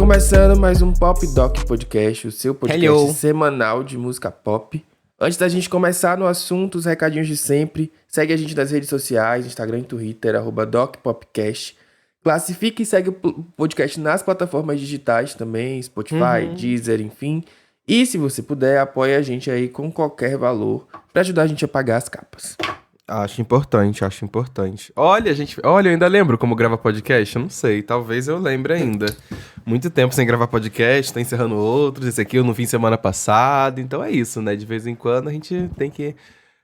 começando mais um Pop Doc Podcast, o seu podcast Hello. semanal de música pop. Antes da gente começar no assunto, os recadinhos de sempre, segue a gente nas redes sociais, Instagram e Twitter, @DocPopcast. Classifica e segue o podcast nas plataformas digitais também, Spotify, Deezer, enfim. E se você puder, apoie a gente aí com qualquer valor pra ajudar a gente a pagar as capas. Acho importante. Olha, eu ainda lembro como grava podcast? Eu não sei, talvez eu lembre ainda. Muito tempo sem gravar podcast, tá encerrando outros. Esse aqui eu não vi semana passada, então é isso, né? De vez em quando a gente tem que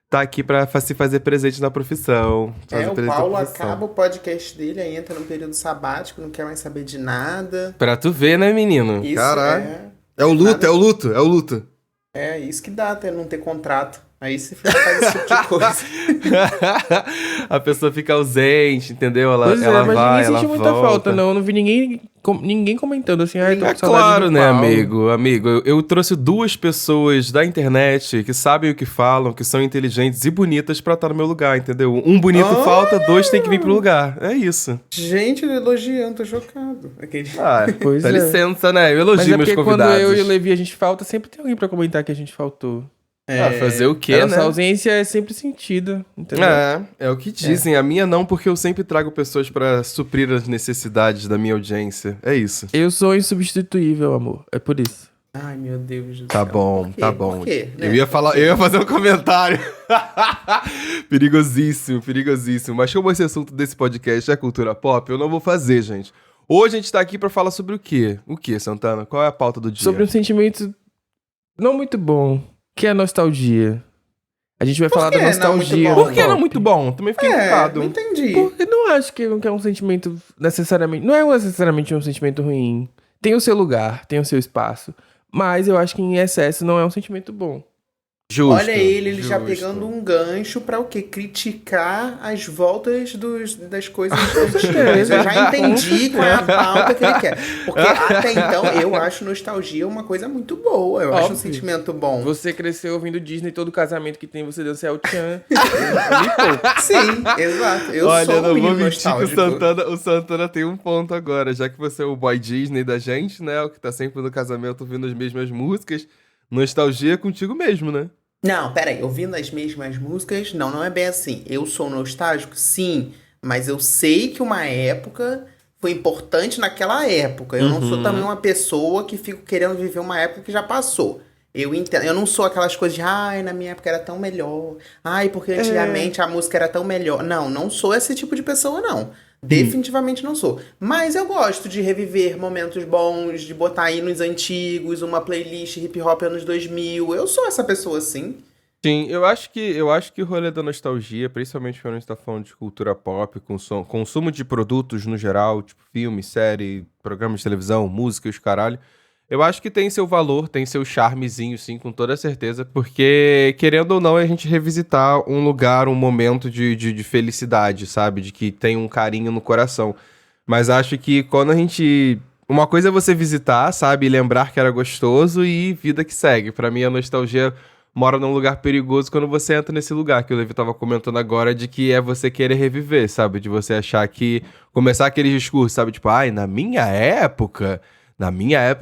estar aqui pra se fazer presente na profissão. O Paulo acaba o podcast dele, aí entra num período sabático, não quer mais saber de nada. Pra tu ver, né, menino? Isso Caralho. É o luto. É isso que dá, até não ter contrato. Aí você faz esse tipo de coisa. A pessoa fica ausente, entendeu? Ela Mas vai, ninguém sentiu muita volta. falta, não. Eu não vi ninguém comentando assim, tô com É saudade claro, do né, Paulo. amigo? Eu trouxe duas pessoas da internet que sabem o que falam, que são inteligentes e bonitas pra estar no meu lugar, entendeu? Um bonito falta, dois tem que vir pro lugar. É isso. Gente, ele elogiando, tô chocado. Aquele... Pois dá é. licença, né? Eu Mas elogio é meus porque convidados. quando eu e o Levi a gente falta, sempre tem alguém pra comentar que a gente faltou. Fazer o quê, A né? nossa ausência é sempre sentida, entendeu? É o que dizem. A minha não, porque eu sempre trago pessoas pra suprir as necessidades da minha audiência. É isso. Eu sou insubstituível, amor. É por isso. Ai, meu Deus do Tá céu. bom, Por quê? tá bom. Por quê? Eu ia fazer um comentário. Perigosíssimo. Mas como esse assunto desse podcast é cultura pop, eu não vou fazer, gente. Hoje a gente tá aqui pra falar sobre o quê? O quê, Santana? Qual é a pauta do dia? Sobre um sentimento não muito bom, que é a nostalgia. A gente vai falar da que não nostalgia. muito bom? no Por que não pop. muito bom? Também fiquei culpado. não entendi. Porque não acho que é um sentimento necessariamente... Não é necessariamente um sentimento ruim. Tem o seu lugar, tem o seu espaço. Mas eu acho que em excesso não é um sentimento bom. Justo. Olha ele já justo. pegando um gancho pra o quê? Criticar as voltas das coisas antigas. certeza. Eu já entendi qual é a pauta que ele quer. Porque até então eu acho nostalgia uma coisa muito boa. Eu acho um Óbvio. sentimento bom. Você cresceu ouvindo Disney, todo casamento que tem você dança é o Tchan. Sim, exato. Eu Olha, sou não um menino vou mentir que nostálgico. o Santana tem um ponto agora. Já que você é o boy Disney da gente, né? O que tá sempre no casamento ouvindo as mesmas músicas. Nostalgia é contigo mesmo, né? Não, peraí, ouvindo as mesmas músicas, não é bem assim. Eu sou nostálgico, sim, mas eu sei que uma época foi importante naquela época. Eu não sou também uma pessoa que fico querendo viver uma época que já passou. Eu entendo, eu não sou aquelas coisas de, ai, na minha época era tão melhor. Ai, porque antigamente a música era tão melhor. Não sou esse tipo de pessoa, não. Definitivamente não sou. Mas eu gosto de reviver momentos bons, de botar hinos antigos, uma playlist hip hop anos 2000. Eu sou essa pessoa, sim. Sim, eu acho que o rolê da nostalgia, principalmente quando a gente tá falando de cultura pop, consumo de produtos no geral, tipo filme, série, programas de televisão, música e os caralho, eu acho que tem seu valor, tem seu charmezinho, sim, com toda certeza, porque, querendo ou não, é a gente revisitar um lugar, um momento de felicidade, sabe? De que tem um carinho no coração. Mas acho que quando a gente... Uma coisa é você visitar, sabe? E lembrar que era gostoso e vida que segue. Pra mim, a nostalgia mora num lugar perigoso quando você entra nesse lugar, que o Levi tava comentando agora, de que é você querer reviver, sabe? De você achar que... Começar aquele discurso, sabe? Tipo, ai, na minha época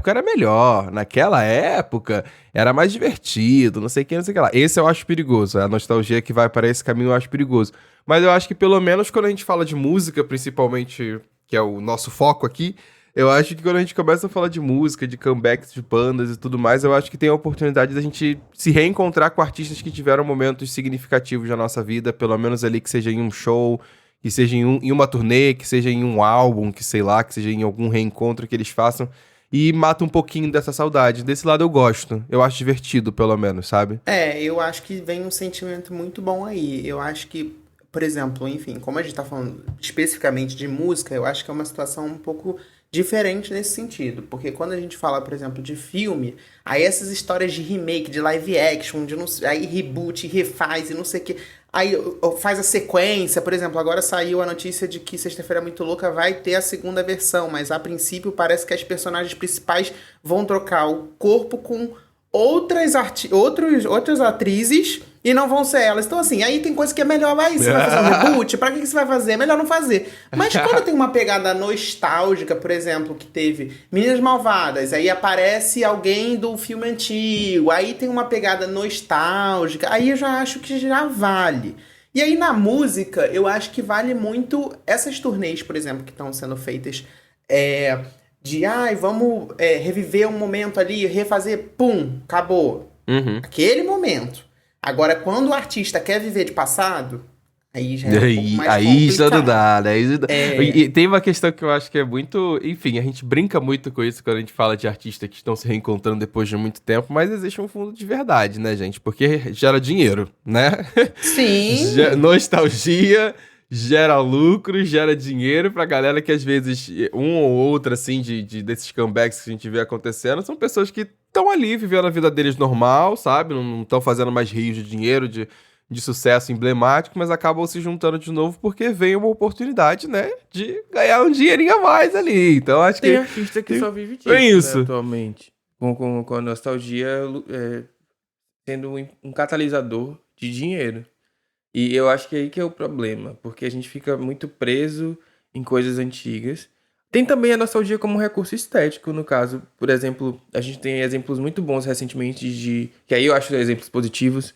era melhor, naquela época era mais divertido, não sei o que lá. Esse eu acho perigoso, a nostalgia que vai para esse caminho eu acho perigoso. Mas eu acho que pelo menos quando a gente fala de música, principalmente, que é o nosso foco aqui, eu acho que quando a gente começa a falar de música, de comebacks de bandas e tudo mais, eu acho que tem a oportunidade da gente se reencontrar com artistas que tiveram momentos significativos na nossa vida, pelo menos ali que seja em um show, que seja em uma turnê, que seja em um álbum, que sei lá, que seja em algum reencontro que eles façam, e mata um pouquinho dessa saudade. Desse lado eu gosto, eu acho divertido, pelo menos, sabe? Eu acho que vem um sentimento muito bom aí. Eu acho que, por exemplo, enfim, como a gente tá falando especificamente de música, eu acho que é uma situação um pouco diferente nesse sentido. Porque quando a gente fala, por exemplo, de filme, aí essas histórias de remake, de live action, de não, aí reboot, refaz e não sei o que. Aí faz a sequência, por exemplo, agora saiu a notícia de que Sexta-feira Muito Louca vai ter a segunda versão, mas a princípio parece que as personagens principais vão trocar o corpo com outras atrizes E não vão ser elas. Então, assim, aí tem coisa que é melhor. Aí você vai fazer um reboot? Pra que você vai fazer? É melhor não fazer. Mas quando tem uma pegada nostálgica, por exemplo, que teve Meninas Malvadas, aí aparece alguém do filme antigo, aí tem uma pegada nostálgica, aí eu já acho que já vale. E aí na música, eu acho que vale muito essas turnês, por exemplo, que estão sendo feitas vamos reviver um momento ali, refazer, pum, acabou. Aquele momento. Agora, quando o artista quer viver de passado, aí já é um pouco mais aí já não complicado. dá, né? E tem uma questão que eu acho que é muito... Enfim, a gente brinca muito com isso quando a gente fala de artistas que estão se reencontrando depois de muito tempo, mas existe um fundo de verdade, né, gente? Porque gera dinheiro, né? Sim. Nostalgia... Gera lucro, gera dinheiro pra galera que às vezes um ou outro, assim, desses comebacks que a gente vê acontecendo, são pessoas que estão ali vivendo a vida deles normal, sabe? Não estão fazendo mais rios de dinheiro, de sucesso emblemático, mas acabam se juntando de novo porque vem uma oportunidade, né? De ganhar um dinheirinho a mais ali. Então acho Tem que... artista que só vive disso, É isso. né, atualmente. Com a nostalgia sendo um catalisador de dinheiro. E eu acho que aí que é o problema, porque a gente fica muito preso em coisas antigas. Tem também a nostalgia como um recurso estético, no caso. Por exemplo, a gente tem exemplos muito bons recentemente que aí eu acho exemplos positivos,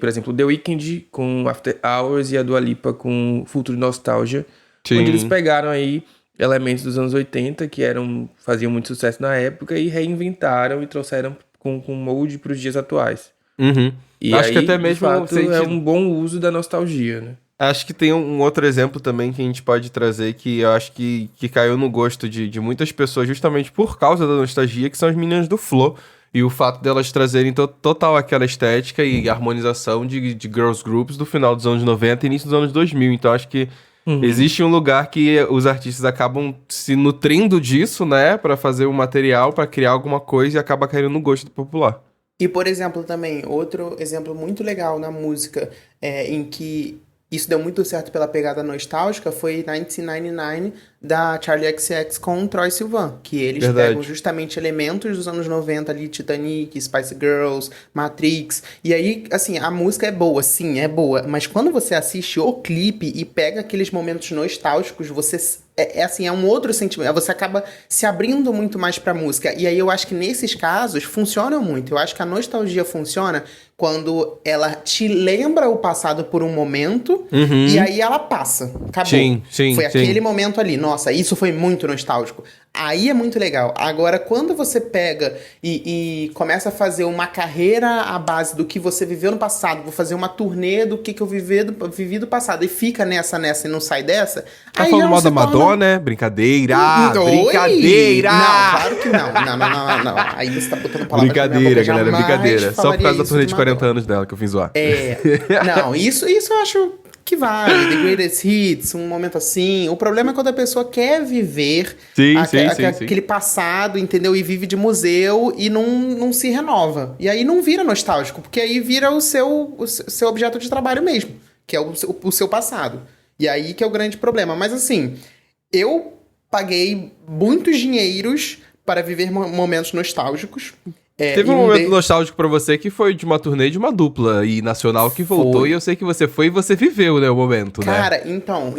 por exemplo, The Weeknd com After Hours e a Dua Lipa com Future Nostalgia, onde eles pegaram aí elementos dos anos 80 que faziam muito sucesso na época e reinventaram e trouxeram com molde para os dias atuais. E acho aí, que até de mesmo fato, sentido... é um bom uso da nostalgia, né? Acho que tem um outro exemplo também que a gente pode trazer que eu acho que caiu no gosto de muitas pessoas justamente por causa da nostalgia, que são as meninas do Flow. E o fato delas trazerem total aquela estética e harmonização de girls groups do final dos anos 90 e início dos anos 2000. Então acho que existe um lugar que os artistas acabam se nutrindo disso, né? Pra fazer um material, pra criar alguma coisa e acaba caindo no gosto do popular. E, por exemplo, também, outro exemplo muito legal na música, em que isso deu muito certo pela pegada nostálgica, foi 1999 da Charli XCX com Troye Sivan, que eles pegam justamente elementos dos anos 90 ali, Titanic, Spice Girls, Matrix, e aí, assim, a música é boa, sim, é boa, mas quando você assiste o clipe e pega aqueles momentos nostálgicos, você... é um outro sentimento, você acaba se abrindo muito mais pra música, e aí eu acho que nesses casos funciona muito, eu acho que a nostalgia funciona quando ela te lembra o passado por um momento, e aí ela passa, acabou. Sim, foi aquele momento ali, nossa, isso foi muito nostálgico. Aí é muito legal. Agora, quando você pega e começa a fazer uma carreira à base do que você viveu no passado, vou fazer uma turnê do que eu vivi do passado, e fica nessa e não sai dessa... Tá aí falando mal da se torna- Madonna, né? Brincadeira! Oi? Brincadeira! Não, claro que não. Não. Aí você tá botando palavras na minha Brincadeira, boca. galera, Jamais brincadeira. Só por falaria causa da isso turnê de de 40 Madonna. anos dela que eu fiz zoar. Não, isso eu acho que vale. The Greatest Hits, um momento assim. O problema é quando a pessoa quer viver Sim. aquele passado, entendeu? E vive de museu e não se renova. E aí não vira nostálgico, porque aí vira o seu objeto de trabalho mesmo, que é o seu passado. E aí que é o grande problema. Mas assim, eu paguei muitos dinheiros para viver momentos nostálgicos. Teve um momento nostálgico pra você que foi de uma turnê de uma dupla e nacional que voltou, e eu sei que você foi e você viveu, né, o momento, né? Cara, então,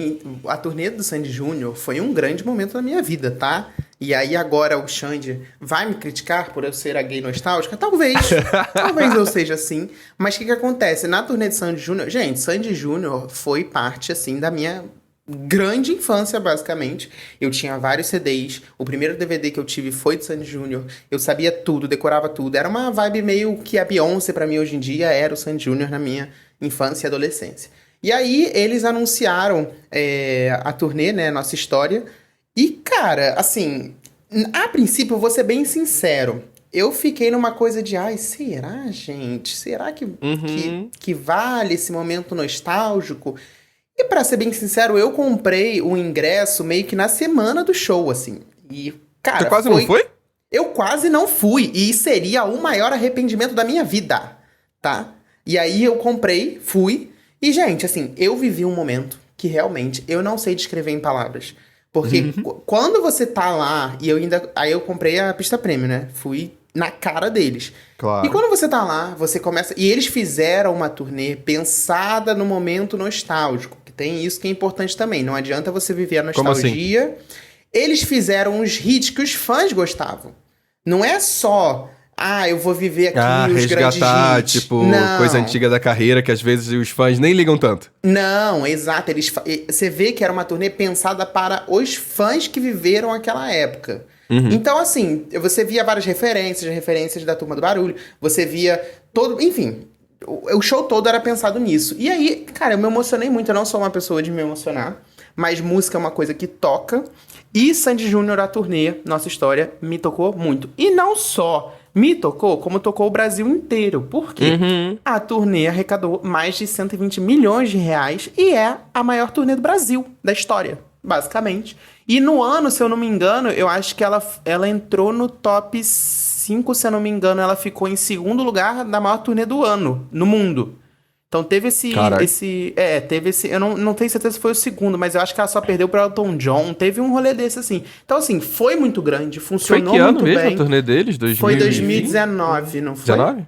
a turnê do Sandy Júnior foi um grande momento da minha vida, tá? E aí agora o Xande vai me criticar por eu ser a gay nostálgica? Talvez. Talvez eu seja assim. Mas o que acontece? Na turnê de Sandy Júnior... Gente, Sandy Júnior foi parte, assim, da minha... grande infância, basicamente. Eu tinha vários CDs. O primeiro DVD que eu tive foi de Sandy Júnior. Eu sabia tudo, decorava tudo. Era uma vibe meio que a Beyoncé pra mim hoje em dia era o Sandy Júnior na minha infância e adolescência. E aí eles anunciaram a turnê, né, Nossa História. E, cara, assim, a princípio, eu vou ser bem sincero. Eu fiquei numa coisa de, será, gente? Será que vale esse momento nostálgico? E pra ser bem sincero, eu comprei o ingresso meio que na semana do show, assim. E, cara, Você quase não foi? Eu quase não fui. E seria o maior arrependimento da minha vida, tá? E aí eu comprei, fui. E, gente, assim, eu vivi um momento que realmente eu não sei descrever em palavras. Porque quando você tá lá, e aí eu comprei a pista premium, né? Fui na cara deles. Claro. E quando você tá lá, você começa... E eles fizeram uma turnê pensada no momento nostálgico, que tem isso que é importante também. Não adianta você viver a Como assim? nostalgia. Eles fizeram os hits que os fãs gostavam. Não é só... eu vou viver aqui os grandes resgatar, hits. tipo, Não. coisa antiga da carreira que às vezes os fãs nem ligam tanto. Não, exato. Você vê que era uma turnê pensada para os fãs que viveram aquela época. Então, assim, você via várias referências da Turma do Barulho, você via todo... Enfim, o show todo era pensado nisso. E aí, cara, eu me emocionei muito. Eu não sou uma pessoa de me emocionar, mas música é uma coisa que toca. E Sandy Júnior, a turnê, nossa história, me tocou muito. E não só me tocou, como tocou o Brasil inteiro. Por quê? A turnê arrecadou mais de 120 milhões de reais e é a maior turnê do Brasil, da história, basicamente. E no ano, se eu não me engano, eu acho que ela entrou no top 5, se eu não me engano, ela ficou em segundo lugar da maior turnê do ano, no mundo. Então teve Caraca. teve esse, eu não tenho certeza se foi o segundo, mas eu acho que ela só perdeu para Elton John, teve um rolê desse assim. Então assim, foi muito grande, Foi funcionou que ano muito mesmo bem. a turnê deles? 2020? Foi 2019, não foi? 19?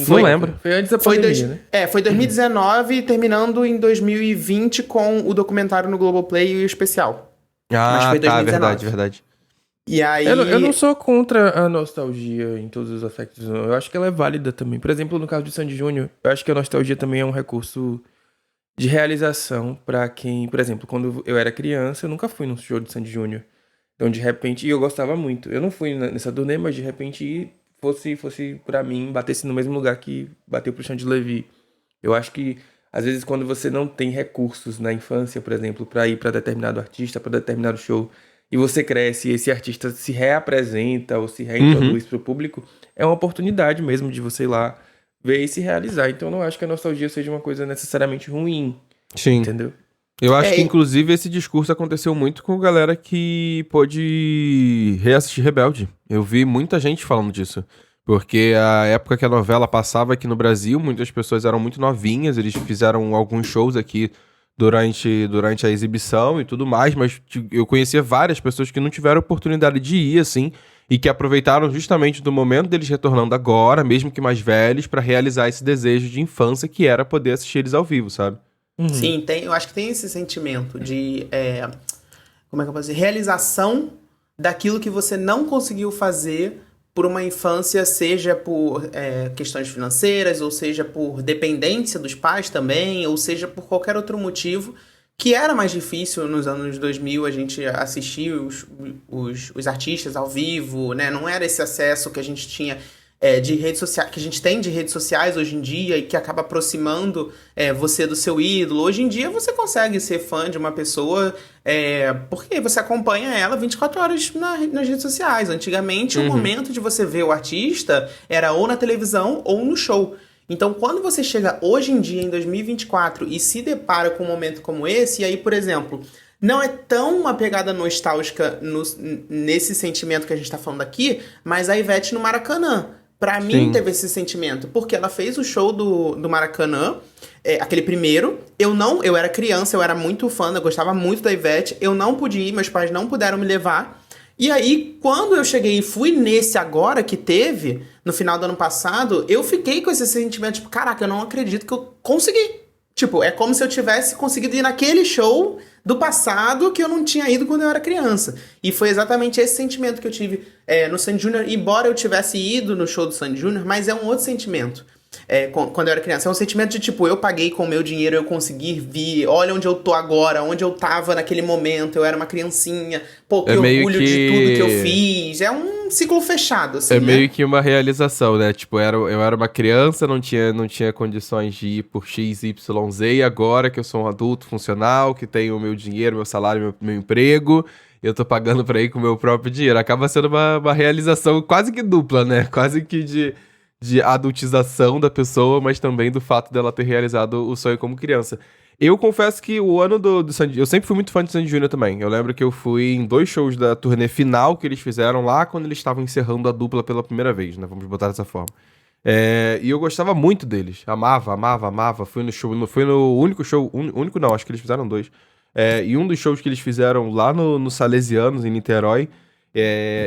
Não lembro. Foi antes da Foi, pandemia, né? foi 2019, terminando em 2020 com o documentário no Globoplay e o especial. Mas foi 2019. Verdade. E aí... Eu não sou contra a nostalgia em todos os aspectos, não. Eu acho que ela é válida também. Por exemplo, no caso de Sandy Júnior, eu acho que a nostalgia também é um recurso de realização pra quem... Por exemplo, quando eu era criança, eu nunca fui num show de Sandy Júnior. Então, de repente... E eu gostava muito. Eu não fui nessa turnê, mas de repente fosse pra mim, batesse no mesmo lugar que bateu pro Xande Levi. Eu acho que, às vezes, quando você não tem recursos na infância, por exemplo, pra ir pra determinado artista, pra determinado show... E você cresce e esse artista se reapresenta ou se reintroduz pro público, é uma oportunidade mesmo de você ir lá ver e se realizar. Então eu não acho que a nostalgia seja uma coisa necessariamente ruim, Sim. entendeu? Eu acho que, inclusive, esse discurso aconteceu muito com galera que pôde reassistir Rebelde. Eu vi muita gente falando disso. Porque a época que a novela passava aqui no Brasil, muitas pessoas eram muito novinhas, eles fizeram alguns shows aqui durante a exibição e tudo mais, mas eu conhecia várias pessoas que não tiveram oportunidade de ir, assim, e que aproveitaram justamente do momento deles retornando agora, mesmo que mais velhos, pra realizar esse desejo de infância que era poder assistir eles ao vivo, sabe? Sim, eu acho que tem esse sentimento de, como é que eu posso dizer, realização daquilo que você não conseguiu fazer por uma infância, seja por questões financeiras, ou seja por dependência dos pais também, ou seja por qualquer outro motivo, que era mais difícil nos anos 2000 a gente assistir os artistas ao vivo, né? Não era esse acesso que a gente tinha de redes sociais, que a gente tem de redes sociais hoje em dia e que acaba aproximando você do seu ídolo. Hoje em dia você consegue ser fã de uma pessoa porque você acompanha ela 24 horas nas redes sociais. Antigamente, o momento de você ver o artista era ou na televisão ou no show. Então, quando você chega hoje em dia, em 2024, e se depara com um momento como esse, e aí, por exemplo... Não é tão uma pegada nostálgica nesse sentimento que a gente tá falando aqui, mas a Ivete no Maracanã. Pra mim teve esse sentimento, porque ela fez o show do Maracanã, aquele primeiro. Eu era criança, eu era muito fã, eu gostava muito da Ivete. Eu não pude ir, meus pais não puderam me levar. E aí, quando eu cheguei e fui nesse agora que teve, no final do ano passado, eu fiquei com esse sentimento, tipo, caraca, eu não acredito que eu consegui. Tipo, é como se eu tivesse conseguido ir naquele show do passado que eu não tinha ido quando eu era criança. E foi exatamente esse sentimento que eu tive no Sandy Júnior, embora eu tivesse ido no show do Sandy Júnior, mas é um outro sentimento. Quando eu era criança. É um sentimento de, tipo, eu paguei com o meu dinheiro, eu consegui vir, olha onde eu tô agora, onde eu tava naquele momento, eu era uma criancinha, pô, que orgulho de tudo que eu fiz. É um ciclo fechado, assim, meio que uma realização, né? Tipo, eu era uma criança, não tinha condições de ir por X, Y, Z, e agora que eu sou um adulto funcional, que tenho o meu dinheiro, meu salário, meu emprego, eu tô pagando pra ir com o meu próprio dinheiro. Acaba sendo uma realização quase que dupla, né? Quase que de adultização da pessoa, mas também do fato dela ter realizado o sonho como criança. Eu confesso que o ano do Sandy... Eu sempre fui muito fã de Sandy Júnior também. Eu lembro que eu fui em 2 shows da turnê final que eles fizeram lá quando eles estavam encerrando a dupla pela primeira vez, né? Vamos botar dessa forma. E eu gostava muito deles. Amava. Fui no show... Foi no único show... Único não, acho que eles fizeram 2. E um dos shows que eles fizeram lá no Salesianos, em Niterói,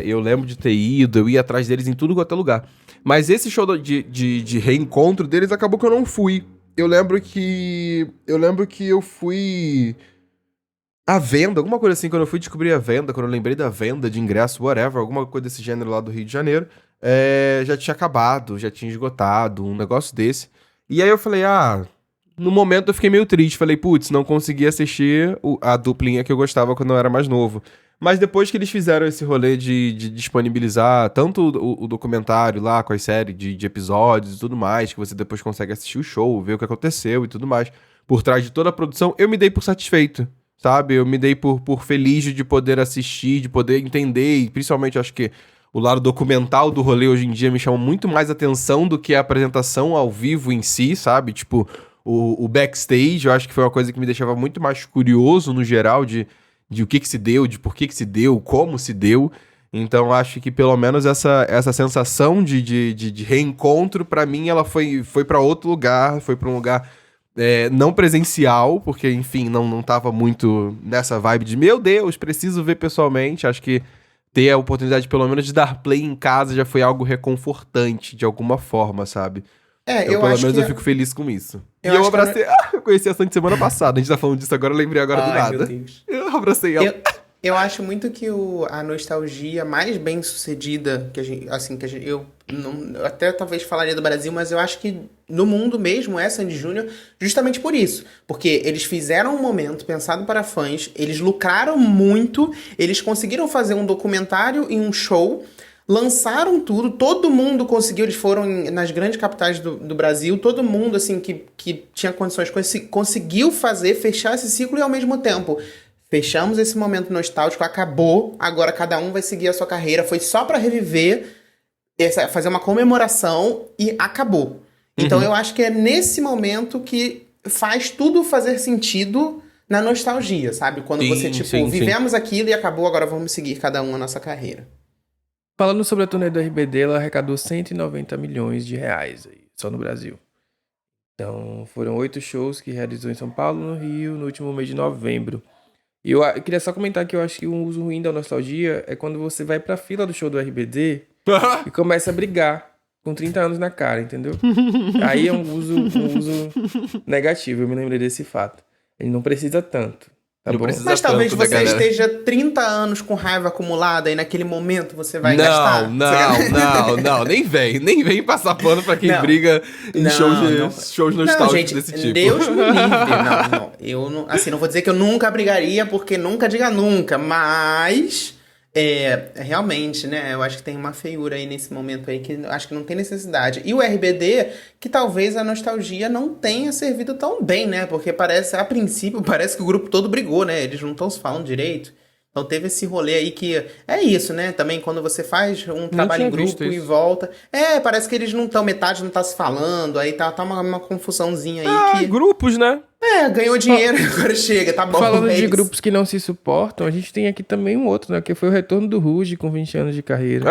Eu lembro de ter ido, eu ia atrás deles em tudo quanto é lugar. Mas esse show de reencontro deles acabou que eu não fui. Eu lembro que eu fui à venda, alguma coisa assim, quando eu fui descobrir a venda, quando eu lembrei da venda de ingresso, whatever, alguma coisa desse gênero lá do Rio de Janeiro, já tinha acabado, já tinha esgotado, um negócio desse. E aí eu falei, no momento eu fiquei meio triste, falei, putz, não consegui assistir a duplinha que eu gostava quando eu era mais novo. Mas depois que eles fizeram esse rolê de disponibilizar tanto o documentário lá com as séries de episódios e tudo mais, que você depois consegue assistir o show, ver o que aconteceu e tudo mais, por trás de toda a produção, eu me dei por satisfeito, sabe? Eu me dei por feliz de poder assistir, de poder entender, e principalmente acho que o lado documental do rolê hoje em dia me chama muito mais atenção do que a apresentação ao vivo em si, sabe? Tipo, o backstage, eu acho que foi uma coisa que me deixava muito mais curioso no geral de o que se deu, de por que se deu, como se deu. Então acho que pelo menos essa sensação de reencontro, pra mim, ela foi pra outro lugar, foi pra um lugar não presencial, porque, enfim, não tava muito nessa vibe de, meu Deus, preciso ver pessoalmente. Acho que ter a oportunidade, pelo menos, de dar play em casa já foi algo reconfortante, de alguma forma, sabe? Eu pelo acho menos que eu fico feliz com isso. Eu E eu acho que abracei... eu conheci a Sandy semana passada, a gente tá falando disso agora, eu lembrei agora do Ai, nada. meu Deus. Eu abracei ela. Eu acho muito que a nostalgia mais bem sucedida que a gente, assim, eu até talvez falaria do Brasil, mas eu acho que no mundo mesmo é Sandy Júnior, justamente por isso. Porque eles fizeram um momento pensado para fãs, eles lucraram muito, eles conseguiram fazer um documentário e um show, lançaram tudo, todo mundo conseguiu, eles foram nas grandes capitais do Brasil, todo mundo, assim, que tinha condições, conseguiu fechar esse ciclo e ao mesmo tempo... Fechamos esse momento nostálgico, acabou, agora cada um vai seguir a sua carreira, foi só pra reviver, fazer uma comemoração e acabou. Então eu acho que é nesse momento que faz tudo fazer sentido na nostalgia, sabe? Quando você, vivemos aquilo e acabou, agora vamos seguir cada um a nossa carreira. Falando sobre a turnê do RBD, ela arrecadou 190 milhões de reais aí, só no Brasil. Então foram 8 shows que realizou em São Paulo, no Rio, no último mês de novembro. E eu queria só comentar que eu acho que um uso ruim da nostalgia é quando você vai pra fila do show do RBD e começa a brigar com 30 anos na cara, entendeu? Aí é um uso negativo, eu me lembrei desse fato. Ele não precisa tanto, tá bom? Mas talvez você esteja 30 anos com raiva acumulada e naquele momento você vai gastar. Não, nem vem passar pano pra quem briga em shows nostálgicos desse tipo. Deus me livre. Eu não, assim, não vou dizer que eu nunca brigaria, porque nunca diga nunca, mas realmente, né, eu acho que tem uma feiura aí nesse momento aí que acho que não tem necessidade. E o RBD, que talvez a nostalgia não tenha servido tão bem, né, porque a princípio, parece que o grupo todo brigou, né, eles não estão se falando direito. Então teve esse rolê aí que é isso, né? Também quando você faz um trabalho em grupo e volta. Parece que eles não estão, metade não tá se falando, aí tá uma confusãozinha aí grupos, né? Ganhou dinheiro, agora chega, tá bom. Falando de grupos que não se suportam, a gente tem aqui também um outro, né? Que foi o retorno do Ruge com 20 anos de carreira.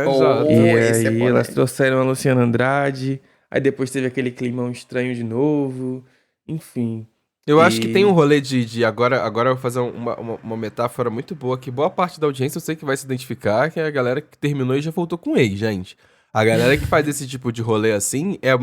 Exato. E aí elas trouxeram a Luciana Andrade, aí depois teve aquele climão estranho de novo, enfim... Eu acho que tem um rolê agora eu vou fazer uma metáfora muito boa, que boa parte da audiência eu sei que vai se identificar, que é a galera que terminou e já voltou com ex, gente. A galera que faz esse tipo de rolê assim é a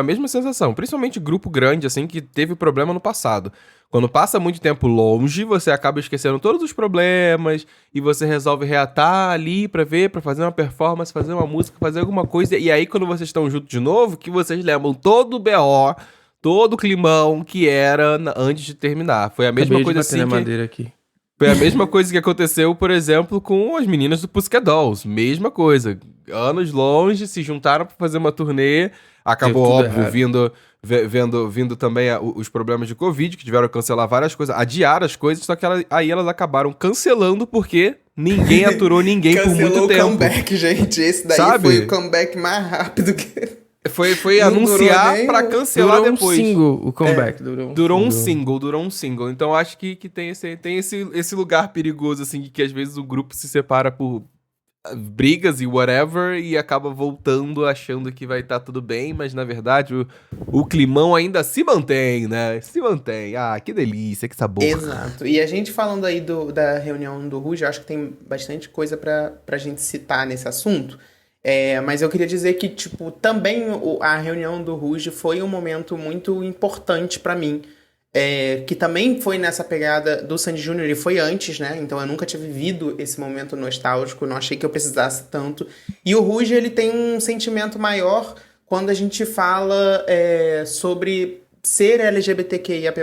mesma sensação, principalmente grupo grande, assim, que teve problema no passado. Quando passa muito tempo longe, você acaba esquecendo todos os problemas e você resolve reatar ali pra fazer uma performance, fazer uma música, fazer alguma coisa. E aí, quando vocês estão juntos de novo, que vocês lembram todo o BO, todo o climão que era antes de terminar. Foi a mesma coisa assim aqui. Foi a mesma coisa que aconteceu, por exemplo, com as meninas do Pussycat Dolls. Mesma coisa. Anos longe, se juntaram pra fazer uma turnê. Acabou, óbvio, vindo também os problemas de Covid, que tiveram que cancelar várias coisas, adiar as coisas, só que aí elas acabaram cancelando porque ninguém aturou ninguém por muito tempo. Cancelou o comeback, gente. Esse daí foi o comeback mais rápido que... Foi anunciar pra cancelar depois. O comeback durou um single. Então acho que tem esse lugar perigoso, assim, que às vezes o grupo se separa por brigas e whatever, e acaba voltando achando que vai estar tudo bem, mas na verdade o climão ainda se mantém, né? Se mantém. Ah, que delícia, que sabor. Exato. E a gente falando aí da reunião do Ruge, eu acho que tem bastante coisa pra gente citar nesse assunto. Mas eu queria dizer que, tipo, também a reunião do Ruge foi um momento muito importante pra mim. Que também foi nessa pegada do Sandy Júnior, ele foi antes, né? Então eu nunca tinha vivido esse momento nostálgico, não achei que eu precisasse tanto. E o Ruge, ele tem um sentimento maior quando a gente fala sobre ser LGBTQIAP+.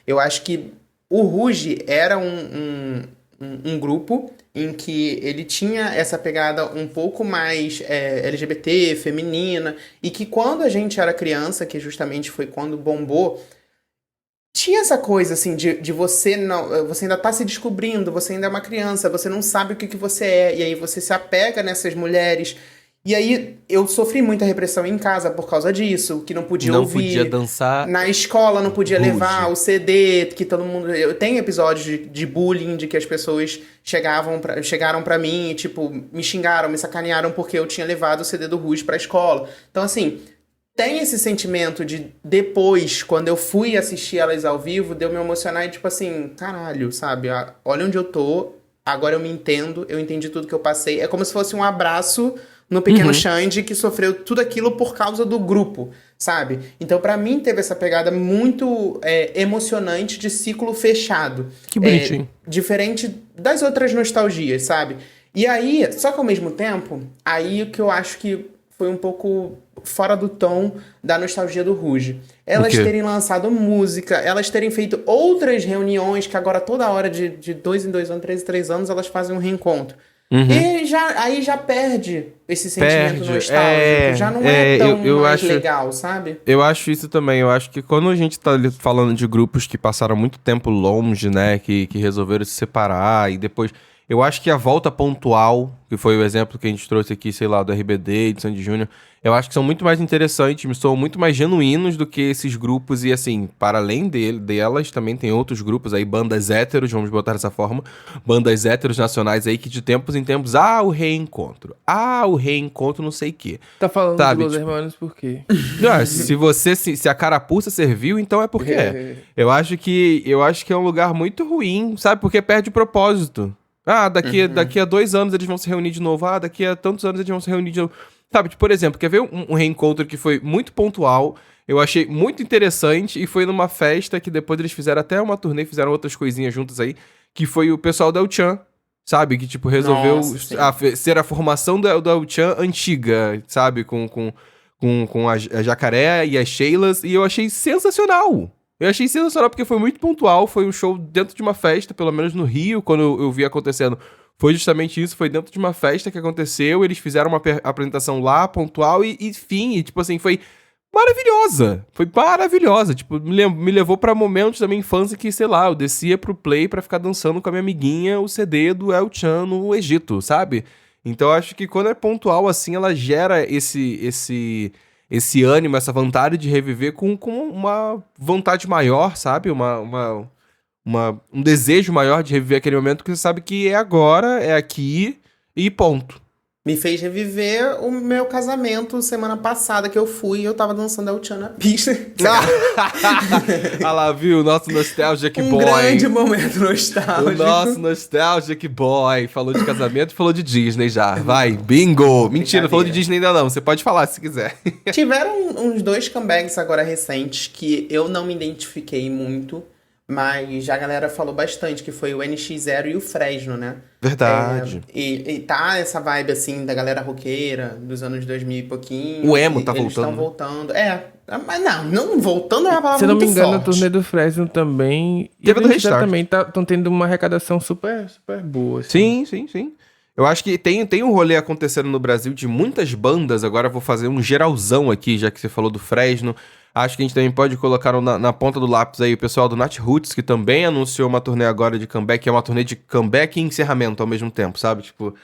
Eu acho que o Ruge era um grupo em que ele tinha essa pegada um pouco mais LGBT, feminina, e que quando a gente era criança, que justamente foi quando bombou, tinha essa coisa, assim, de você não... Você ainda tá se descobrindo, você ainda é uma criança, você não sabe o que você é, e aí você se apega nessas mulheres. E aí eu sofri muita repressão em casa por causa disso, que não podia ouvir. Não podia dançar. Na escola não podia Ruge. levar o CD, que todo mundo... Eu tenho episódios de bullying, de que as pessoas chegaram pra mim e, tipo, me xingaram, me sacanearam porque eu tinha levado o CD do Ruge pra escola. Então, assim... Tem esse sentimento de depois, quando eu fui assistir elas ao vivo, de eu me emocionar e tipo assim, caralho, sabe? Olha onde eu tô, agora eu me entendo, eu entendi tudo que eu passei. É como se fosse um abraço no pequeno Xande que sofreu tudo aquilo por causa do grupo, sabe? Então pra mim teve essa pegada muito emocionante de ciclo fechado. Que bonitinho. Diferente das outras nostalgias, sabe? E aí, só que ao mesmo tempo, aí o que eu acho que foi um pouco fora do tom da nostalgia do Ruge. Elas terem lançado música, elas terem feito outras reuniões, que agora toda hora, de 2 em 2 anos, 3 em 3 anos, elas fazem um reencontro. E aí já perde esse sentimento nostálgico. Já não é tão mais legal, sabe? Eu acho isso também. Eu acho que quando a gente tá ali falando de grupos que passaram muito tempo longe, né, que resolveram se separar e depois... Eu acho que a volta pontual, que foi o exemplo que a gente trouxe aqui, sei lá, do RBD e do Sandy Júnior, eu acho que são muito mais interessantes, me soam muito mais genuínos do que esses grupos. E assim, para além delas, também tem outros grupos aí, bandas héteros, vamos botar dessa forma, bandas héteros nacionais aí que de tempos em tempos, o reencontro não sei o quê. Tá falando Sabe, de Los tipo... Hermanos por quê? Se a carapuça serviu, então é porque é. Eu acho que é um lugar muito ruim, sabe? Porque perde o propósito. Daqui a 2 anos eles vão se reunir de novo. Daqui a tantos anos eles vão se reunir de novo. Sabe, por exemplo, quer ver um reencontro que foi muito pontual, eu achei muito interessante, e foi numa festa que depois eles fizeram até uma turnê, fizeram outras coisinhas juntas aí, que foi o pessoal da El-Chan, sabe? Que, tipo, resolveu ser a formação da El-Chan antiga, sabe? Com a Jacaré e as Sheilas, e eu achei sensacional. Porque foi muito pontual, foi um show dentro de uma festa, pelo menos no Rio, quando eu vi acontecendo. Foi justamente isso, foi dentro de uma festa que aconteceu, eles fizeram uma apresentação lá, pontual, e tipo assim, foi maravilhosa. Tipo, me levou pra momentos da minha infância que, sei lá, eu descia pro Play pra ficar dançando com a minha amiguinha o CD do El-Chan no Egito, sabe? Então eu acho que quando é pontual assim, ela gera esse ânimo, essa vontade de reviver com uma vontade maior, sabe? Um desejo maior de reviver aquele momento que você sabe que é agora, é aqui e ponto. Me fez reviver o meu casamento semana passada que eu fui e eu tava dançando El-Chan na pista. Ah lá, viu? O nosso Nostalgic Boy. Um grande momento nostálgico. O nosso Nostalgic Boy. Falou de casamento e falou de Disney já. Vai, bingo! Mentira, não falou de Disney ainda não. Você pode falar se quiser. Tiveram uns 2 comebacks agora recentes que eu não me identifiquei muito, mas já a galera falou bastante, que foi o NX0 e o Fresno, né? Verdade. E tá essa vibe, assim, da galera roqueira, dos anos 2000 e pouquinho. O emo tá eles voltando. Estão voltando. Mas não voltando é uma palavra Se eu não me muito engano, forte. a turnê do Fresno também. E Teve a do Identidade Restart. também estão tendo uma arrecadação super boa. Assim. Sim. Eu acho que tem um rolê acontecendo no Brasil de muitas bandas. Agora eu vou fazer um geralzão aqui, já que você falou do Fresno. Acho que a gente também pode colocar na ponta do lápis aí o pessoal do Nat Roots, que também anunciou uma turnê agora de comeback, que é uma turnê de comeback e encerramento ao mesmo tempo, sabe? Tipo,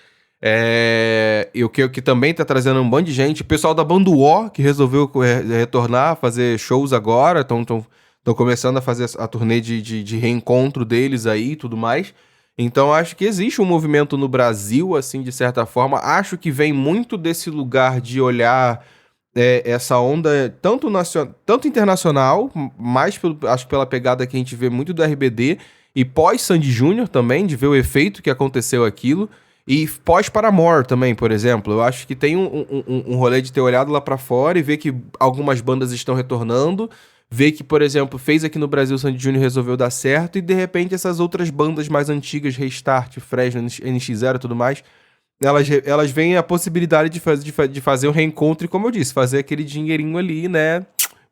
e o que também tá trazendo um bando de gente. O pessoal da Banda O, que resolveu retornar, fazer shows agora, estão começando a fazer a turnê de reencontro deles aí e tudo mais. Então acho que existe um movimento no Brasil, assim, de certa forma. Acho que vem muito desse lugar de olhar essa onda tanto internacional, mais acho que pela pegada que a gente vê muito do RBD, e pós Sandy Júnior também, de ver o efeito que aconteceu aquilo, e pós Paramore também, por exemplo. Eu acho que tem um rolê de ter olhado lá pra fora e ver que algumas bandas estão retornando, ver que, por exemplo, fez aqui no Brasil o Sandy Júnior resolveu dar certo, e de repente essas outras bandas mais antigas, Restart, Fresno, NX Zero e tudo mais, elas veem a possibilidade de fazer um reencontro e, como eu disse, fazer aquele dinheirinho ali, né?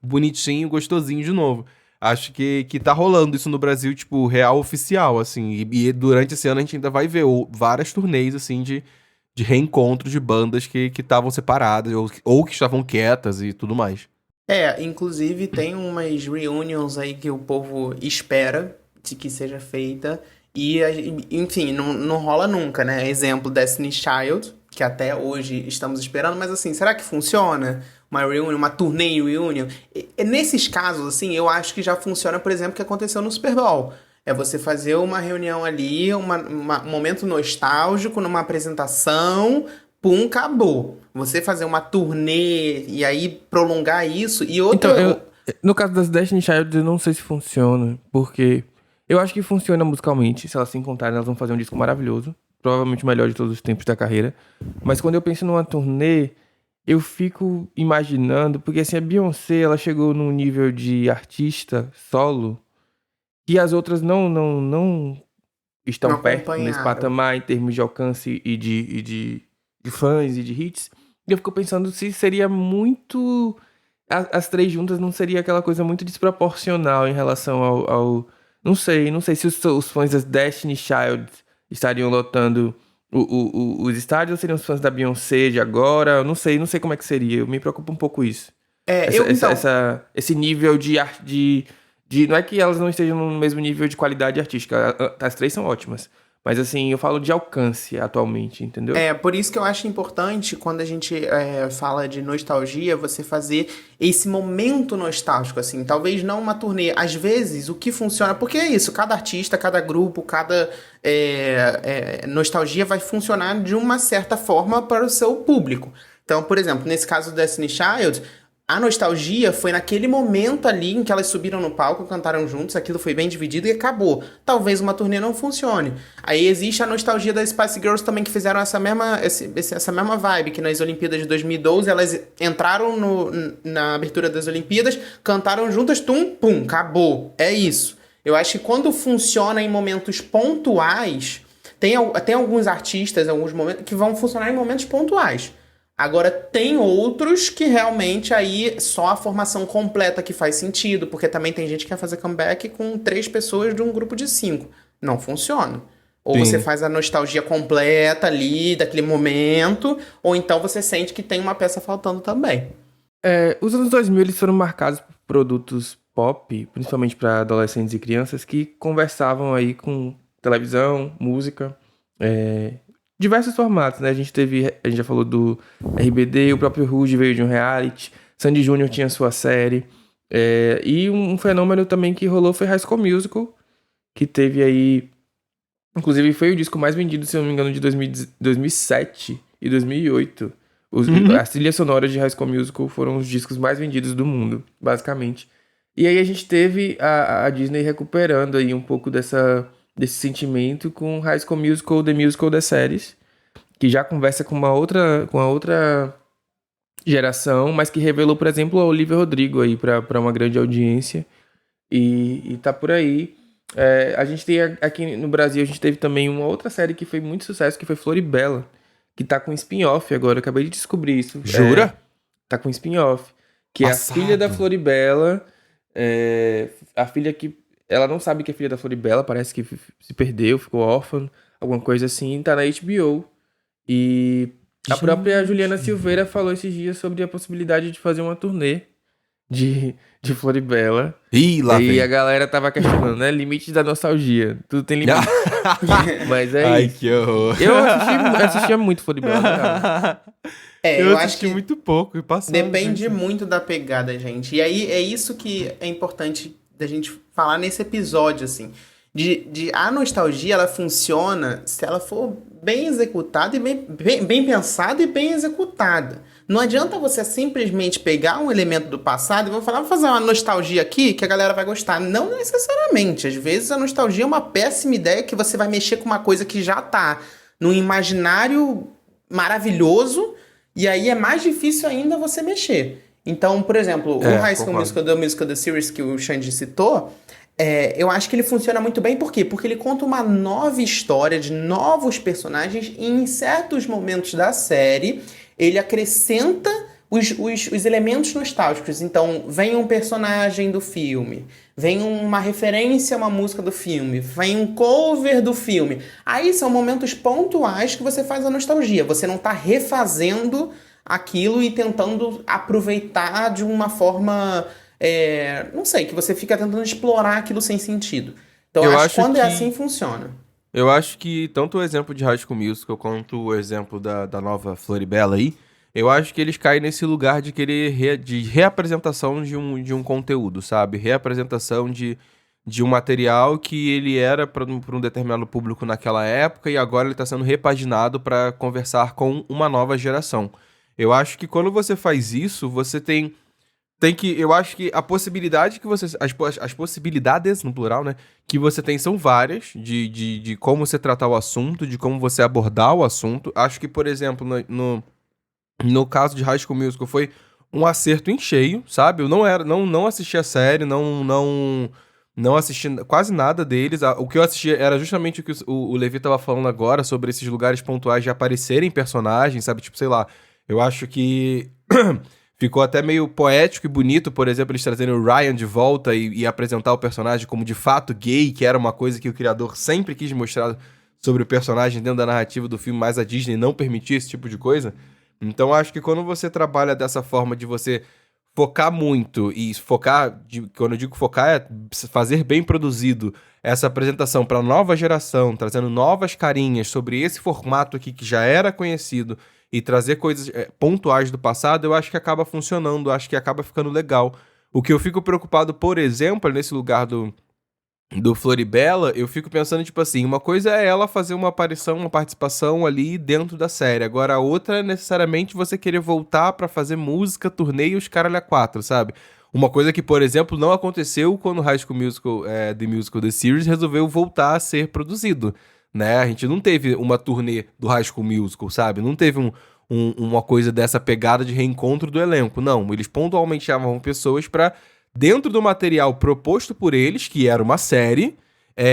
Bonitinho, gostosinho de novo. Acho que tá rolando isso no Brasil, tipo, real oficial, assim. E durante esse ano a gente ainda vai ver várias turnês, assim, de reencontro de bandas que estavam separadas ou que estavam quietas e tudo mais. Inclusive tem umas reunions aí que o povo espera de que seja feita. Enfim, não rola nunca, né? Exemplo, Destiny's Child, que até hoje estamos esperando, mas assim, será que funciona? Uma reunion, uma turnê reunion? Nesses casos, assim, eu acho que já funciona, por exemplo, o que aconteceu no Super Bowl. É você fazer uma reunião ali, um momento nostálgico, numa apresentação, pum, acabou. Você fazer uma turnê e aí prolongar isso. E outra. Então, no caso das Destiny Child, eu não sei se funciona, porque eu acho que funciona musicalmente. Se elas se encontrarem, elas vão fazer um disco maravilhoso. Provavelmente o melhor de todos os tempos da carreira. Mas quando eu penso numa turnê, eu fico imaginando, porque assim, a Beyoncé, ela chegou num nível de artista solo que as outras não estão Não perto nesse acompanharam. patamar em termos de alcance e de fãs e de hits. E eu fico pensando se seria muito... As três juntas não seria aquela coisa muito desproporcional em relação ao... Não sei se os fãs das Destiny Child estariam lotando os estádios ou seriam os fãs da Beyoncé de agora. Eu não sei como é que seria. Eu me preocupa um pouco isso. Esse nível de... Não é que elas não estejam no mesmo nível de qualidade artística. As três são ótimas. Mas assim, eu falo de alcance atualmente, entendeu? Por isso que eu acho importante, quando a gente fala de nostalgia, você fazer esse momento nostálgico, assim. Talvez não uma turnê. Às vezes, o que funciona... Porque é isso, cada artista, cada grupo, cada nostalgia vai funcionar de uma certa forma para o seu público. Então, por exemplo, nesse caso do Destiny Child... A nostalgia foi naquele momento ali em que elas subiram no palco, cantaram juntos, aquilo foi bem dividido e acabou. Talvez uma turnê não funcione. Aí existe a nostalgia das Spice Girls também, que fizeram essa mesma vibe, que nas Olimpíadas de 2012 elas entraram na abertura das Olimpíadas, cantaram juntas, tum, pum, acabou. É isso. Eu acho que quando funciona em momentos pontuais, tem alguns artistas, alguns momentos, que vão funcionar em momentos pontuais. Agora, tem outros que realmente aí só a formação completa que faz sentido, porque também tem gente que quer fazer comeback com 3 pessoas de um grupo de 5. Não funciona. Ou Sim. você faz a nostalgia completa ali, daquele momento, ou então você sente que tem uma peça faltando também. Os anos 2000 eles foram marcados por produtos pop, principalmente para adolescentes e crianças, que conversavam aí com televisão, música, diversos formatos, né? A gente já falou do RBD, o próprio Rouge veio de um reality, Sandy Júnior tinha sua série, e um fenômeno também que rolou foi High School Musical, que teve aí, inclusive foi o disco mais vendido, se eu não me engano, de 2007 e 2008. As trilhas sonoras de High School Musical foram os discos mais vendidos do mundo, basicamente. E aí a gente teve a Disney recuperando aí um pouco desse sentimento com High School Musical, The Musical das séries, que já conversa com a outra geração, mas que revelou, por exemplo, a Olivia Rodrigo aí para uma grande audiência, e tá por aí. A gente tem aqui no Brasil, a gente teve também uma outra série que fez muito sucesso, que foi Floribela, que tá com spin-off agora, eu acabei de descobrir isso. Jura? Tá com spin-off, que Passado. é a filha da Floribela, a filha que... Ela não sabe que é filha da Floribela, parece que se perdeu, ficou órfã, alguma coisa assim, tá na HBO. E a própria Juliana Silveira falou esses dias sobre a possibilidade de fazer uma turnê de Floribela. Ih, lá e vem. a galera tava questionando, né? Limite da nostalgia. Tudo tem limite. Mas é Ai, isso. que horror. Eu assistia muito Floribela, cara. Eu acho assisti que muito pouco e passou. depende muito da pegada, gente. E aí é isso que é importante da gente falar nesse episódio, assim. A nostalgia, ela funciona se ela for bem executada e bem pensada e bem executada. Não adianta você simplesmente pegar um elemento do passado e vou fazer uma nostalgia aqui que a galera vai gostar. Não necessariamente. Às vezes a nostalgia é uma péssima ideia que você vai mexer com uma coisa que já tá num imaginário maravilhoso e aí é mais difícil ainda você mexer. Então, por exemplo, o High School Musical The Series que o Xande citou, eu acho que ele funciona muito bem. Por quê? Porque ele conta uma nova história de novos personagens e em certos momentos da série ele acrescenta os elementos nostálgicos. Então, vem um personagem do filme, vem uma referência a uma música do filme, vem um cover do filme. Aí são momentos pontuais que você faz a nostalgia. Você não está refazendo aquilo e tentando aproveitar de uma forma... não sei, que você fica tentando explorar aquilo sem sentido. Então, eu acho que quando é assim, funciona. Eu acho que tanto o exemplo de High School Musical quanto o exemplo da nova Floribela aí, eu acho que eles caem nesse lugar de querer de reapresentação de um conteúdo, sabe? Reapresentação de um material que ele era para um determinado público naquela época e agora ele está sendo repaginado para conversar com uma nova geração. Eu acho que quando você faz isso, você tem que... Eu acho que a possibilidade que você... As possibilidades, no plural, né? Que você tem são várias de como você tratar o assunto, de como você abordar o assunto. Acho que, por exemplo, no caso de High School Musical, foi um acerto em cheio, sabe? Eu não assisti a série, não assisti quase nada deles. O que eu assisti era justamente o que o Levi tava falando agora, sobre esses lugares pontuais de aparecerem personagens, sabe? Tipo, sei lá, eu acho que... Ficou até meio poético e bonito, por exemplo, eles trazerem o Ryan de volta e apresentar o personagem como de fato gay, que era uma coisa que o criador sempre quis mostrar sobre o personagem dentro da narrativa do filme, mas a Disney não permitia esse tipo de coisa. Então acho que quando você trabalha dessa forma de você focar muito, e quando eu digo focar é fazer bem produzido essa apresentação para a nova geração, trazendo novas carinhas sobre esse formato aqui que já era conhecido, e trazer coisas pontuais do passado, eu acho que acaba funcionando, acho que acaba ficando legal. O que eu fico preocupado, por exemplo, nesse lugar do Floribela, eu fico pensando, tipo assim, uma coisa é ela fazer uma aparição, uma participação ali dentro da série, agora a outra é necessariamente você querer voltar pra fazer música, turnê e os caralho a quatro, sabe? Uma coisa que, por exemplo, não aconteceu quando High School Musical, The Musical The Series, resolveu voltar a ser produzido. Né? A gente não teve uma turnê do High School Musical, sabe? Não teve uma coisa dessa pegada de reencontro do elenco. Não, eles pontualmente chamavam pessoas pra, dentro do material proposto por eles, que era uma série,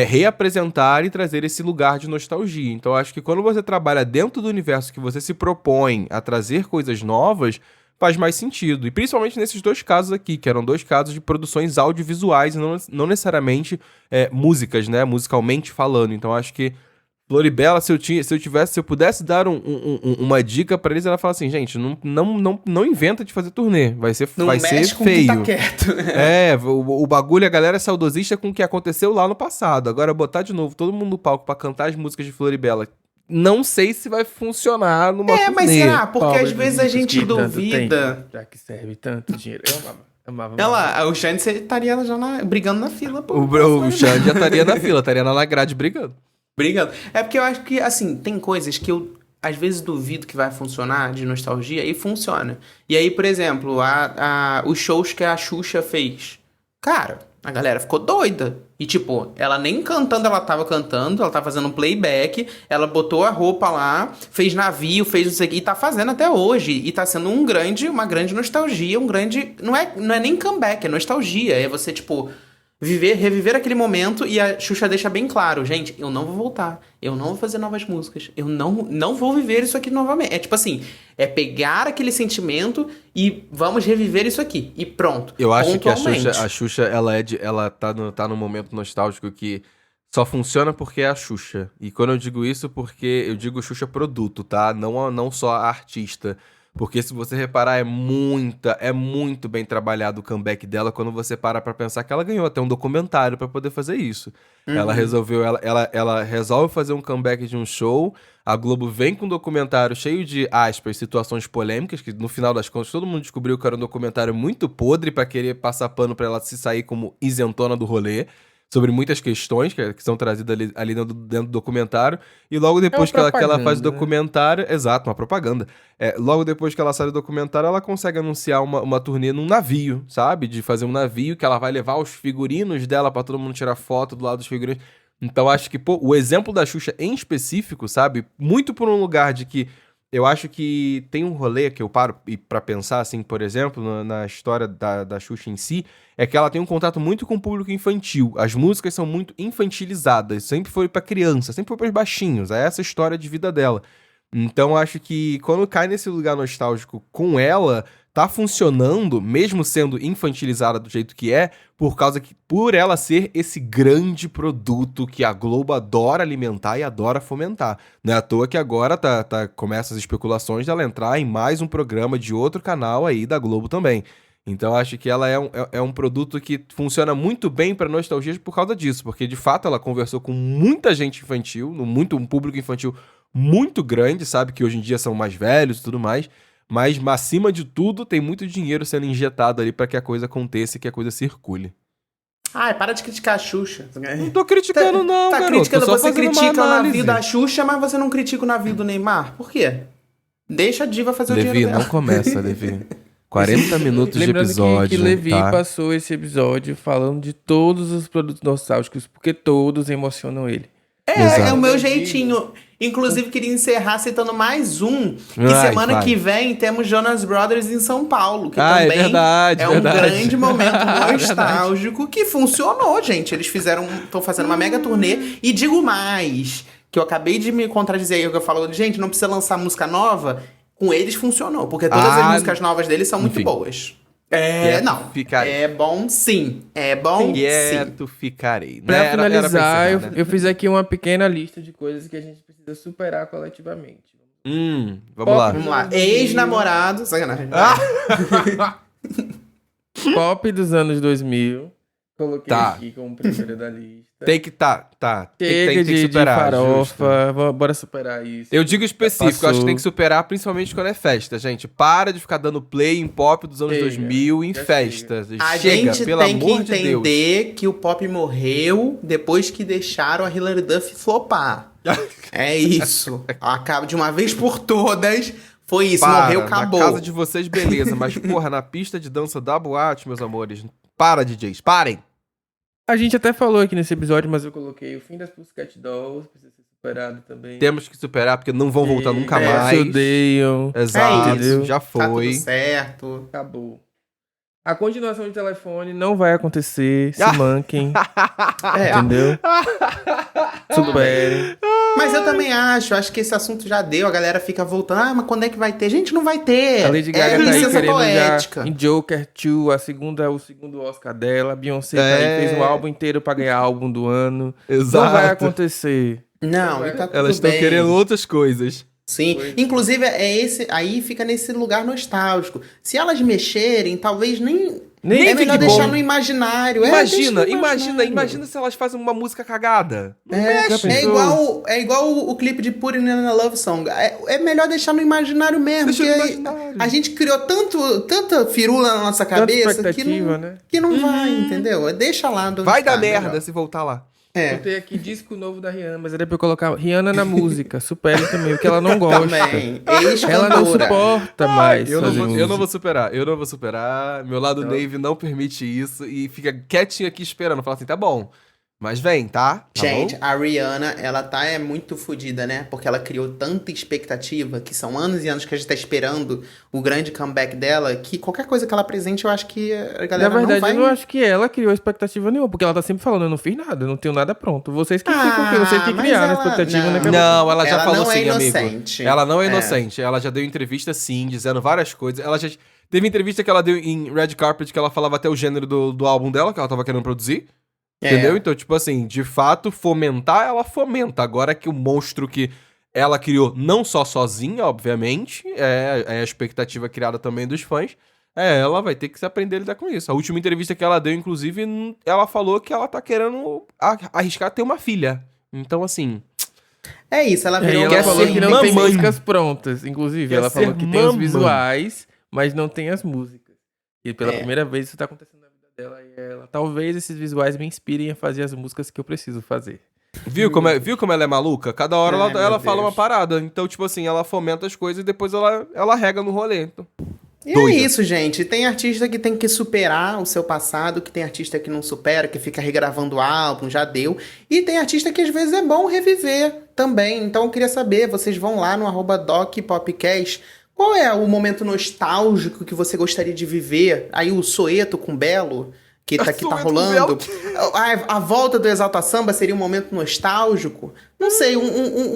reapresentar e trazer esse lugar de nostalgia. Então, acho que quando você trabalha dentro do universo que você se propõe a trazer coisas novas, faz mais sentido. E principalmente nesses dois casos aqui, que eram dois casos de produções audiovisuais e não necessariamente músicas, né? Musicalmente falando. Então, acho que Floribela, se eu pudesse dar uma dica pra eles, ela fala assim, gente, não inventa de fazer turnê, vai ser com feio. Quem tá quieto. O bagulho, a galera é saudosista com o que aconteceu lá no passado. Agora, botar de novo todo mundo no palco pra cantar as músicas de Floribela, não sei se vai funcionar numa turnê. Mas será? Porque às vezes a gente duvida. Já que serve tanto dinheiro. Eu amava. O Xande estaria já brigando na fila. O Xande já estaria na fila, estaria na grade brigando. Brigando. É porque eu acho que, assim, tem coisas que eu, às vezes, duvido que vai funcionar de nostalgia e funciona. E aí, por exemplo, os shows que a Xuxa fez. Cara, a galera ficou doida. E, tipo, ela nem cantando, ela tava cantando, ela tava fazendo um playback, ela botou a roupa lá, fez navio, fez isso aqui, e tá fazendo até hoje. E tá sendo uma grande nostalgia, Não é nem comeback, é nostalgia. É você, tipo... reviver aquele momento, e a Xuxa deixa bem claro, gente, eu não vou voltar, eu não vou fazer novas músicas, eu não vou viver isso aqui novamente. É tipo assim, é pegar aquele sentimento e vamos reviver isso aqui, e pronto. Eu acho que a Xuxa ela tá num momento nostálgico que só funciona porque é a Xuxa. E quando eu digo isso, porque eu digo Xuxa produto, tá? Não só a artista. Porque se você reparar, é muito bem trabalhado o comeback dela quando você para pra pensar que ela ganhou até um documentário pra poder fazer isso. Uhum. Ela resolve fazer um comeback de um show, a Globo vem com um documentário cheio de, aspas, situações polêmicas, que no final das contas todo mundo descobriu que era um documentário muito podre pra querer passar pano pra ela se sair como isentona do rolê. sobre muitas questões que são trazidas ali dentro do documentário. E logo depois uma que ela faz o propaganda, né? documentário... Exato, uma propaganda. Logo depois que ela sai do documentário, ela consegue anunciar uma turnê num navio, sabe? De fazer um navio que ela vai levar os figurinos dela pra todo mundo tirar foto do lado dos figurinos. Então acho que, pô, o exemplo da Xuxa em específico, sabe? Muito por um lugar de que eu acho que tem um rolê que eu paro pra pensar, assim, por exemplo, na história da Xuxa em si, é que ela tem um contato muito com o público infantil. As músicas são muito infantilizadas, sempre foi pra criança, sempre foi pros baixinhos, é essa a história de vida dela. Então acho que quando cai nesse lugar nostálgico com ela, tá funcionando, mesmo sendo infantilizada do jeito que é, por ela ser esse grande produto que a Globo adora alimentar e adora fomentar. Não é à toa que agora começa as especulações dela entrar em mais um programa de outro canal aí da Globo também. Então acho que ela é um produto que funciona muito bem para nostalgias por causa disso, porque de fato ela conversou com muita gente infantil, um público infantil muito grande, sabe, que hoje em dia são mais velhos e tudo mais, mas acima de tudo tem muito dinheiro sendo injetado ali para que a coisa aconteça e que a coisa circule. Ai, para de criticar a Xuxa. Não tô criticando não, Tá garoto. criticando, Tô só você fazendo uma critica o navio análise. da Xuxa, mas você não critica o navio do Neymar? Por quê? Deixa a diva fazer o Levi, dinheiro dela. não começa, Levi. 40 minutos de Lembrando episódio, que Levi tá? passou esse episódio falando de todos os produtos nostálgicos, porque todos emocionam ele. É Exato. o meu jeitinho. Inclusive, queria encerrar citando mais um. Que Vai, semana vai. que vem temos Jonas Brothers em São Paulo. Que Ah, é também verdade, é um verdade. grande momento nostálgico que funcionou, gente. Eles estão fazendo uma mega turnê. E digo mais, que eu acabei de me contradizer aí, que eu falo, gente, não precisa lançar música nova. Com eles funcionou, porque todas as músicas novas deles são muito enfim. boas. Quieto Não. ficarei. É bom sim. É bom sim. Quieto ficarei. Pra Era pra finalizar, encerrar, né? eu fiz aqui uma pequena lista de coisas que a gente precisa superar coletivamente. Vamos lá. Vamos lá. Ex-namorado. Sacanagem. Pop dos anos 2000. Coloquei Tá. aqui como primeiro da lista. Tem que Chega tem que superar. de justo. farofa. Bora superar isso. Eu digo específico, eu acho que Passou. tem que superar principalmente quando é festa, gente. Para de ficar dando play em pop dos anos Chega, 2000 em já festas. A Chega, gente pelo tem que amor de Deus. entender que o pop morreu depois que deixaram a Hilary Duff flopar. É isso. Acaba de uma vez por todas. Foi isso, morreu, acabou. Na casa de vocês, beleza. Mas, porra, na pista de dança da boate, meus amores. Para, DJs, parem. A gente até falou aqui nesse episódio, mas eu coloquei o fim das Pussycat Dolls. Precisa ser superado também. Temos que superar, porque não vão voltar nunca Se mais. odeiam. Exato, isso. já Tá foi. tudo certo. Acabou. A continuação de telefone não vai acontecer. Se manquem. Entendeu? Superem. Mas eu também acho que esse assunto já deu, a galera fica voltando, mas quando é que vai ter? Gente, não vai ter. A Lady Gaga tá aí licença querendo poética. já em Joker 2, o segundo Oscar dela. A Beyoncé tá aí, fez um álbum inteiro pra ganhar álbum do ano. Exato. Não vai acontecer. Não, e tá tudo Elas estão bem. querendo outras coisas. Sim, Pois é. inclusive aí fica nesse lugar nostálgico. Se elas mexerem, talvez nem Nem é melhor fique deixar bom. no imaginário. Imagina, deixa no imaginário. imagina se elas fazem uma música cagada. É igual o clipe de Putting in a Love Song. É melhor deixar no imaginário mesmo. Deixa no porque imaginário. a gente criou tanta firula na nossa Tanta cabeça expectativa, né? que não vai, entendeu? Deixa lá. onde Vai tá, dar merda melhor. se voltar lá. É. Botei aqui disco novo da Rihanna, mas era pra eu colocar Rihanna na música. Supere também, porque ela não gosta. Também. Ela não Ex-cantora. suporta mais. Eu não fazer vou música. eu não vou superar. Meu lado Então. Navy não permite isso e fica quietinho aqui esperando. Fala assim, tá bom, mas vem, tá? Tá Gente, bom? a Rihanna, ela é muito fodida, né? Porque ela criou tanta expectativa, que são anos e anos que a gente tá esperando o grande comeback dela, que qualquer coisa que ela apresente, eu acho que a galera Na verdade, não vai... eu não acho que ela criou expectativa nenhuma, porque ela tá sempre falando, eu não fiz nada, eu não tenho nada pronto. Vocês que ficam, vocês que mas criaram a ela- expectativa não. na cabeça. Não, ela já Ela falou não é sim, amigo. inocente. Ela não é É. inocente. Ela já deu entrevista sim, dizendo várias coisas. Ela já teve entrevista que ela deu em Red Carpet que ela falava até o gênero do álbum dela, que ela tava querendo produzir. É. Entendeu? Então, tipo assim, de fato, fomentar, ela fomenta. Agora que o monstro que ela criou, não só sozinha, obviamente, é a expectativa criada também dos fãs, ela vai ter que se aprender a lidar com isso. A última entrevista que ela deu, inclusive, ela falou que ela tá querendo arriscar ter uma filha. Então, assim, É isso, ela E virou ela Quer falou ser que não tem mamãe. músicas prontas. Inclusive, Quer ela falou ser que tem os mamãe. visuais, mas não tem as músicas. E pela É. primeira vez isso tá acontecendo na vida dela. Talvez esses visuais me inspirem a fazer as músicas que eu preciso fazer. Viu como ela é maluca? Cada hora Ai, meu ela fala Deus. uma parada. Então, tipo assim, ela fomenta as coisas e depois ela rega no rolê. Então, E doida. é isso, gente. Tem artista que tem que superar o seu passado, que tem artista que não supera, que fica regravando o álbum, já deu. E tem artista que às vezes é bom reviver também. Então eu queria saber, vocês vão lá no @DocPopcast. Qual é o momento nostálgico que você gostaria de viver? Aí o Soeto com Belo, que tá Soeto com rolando. Belo. A volta do Exalta Samba seria um momento nostálgico? Não sei,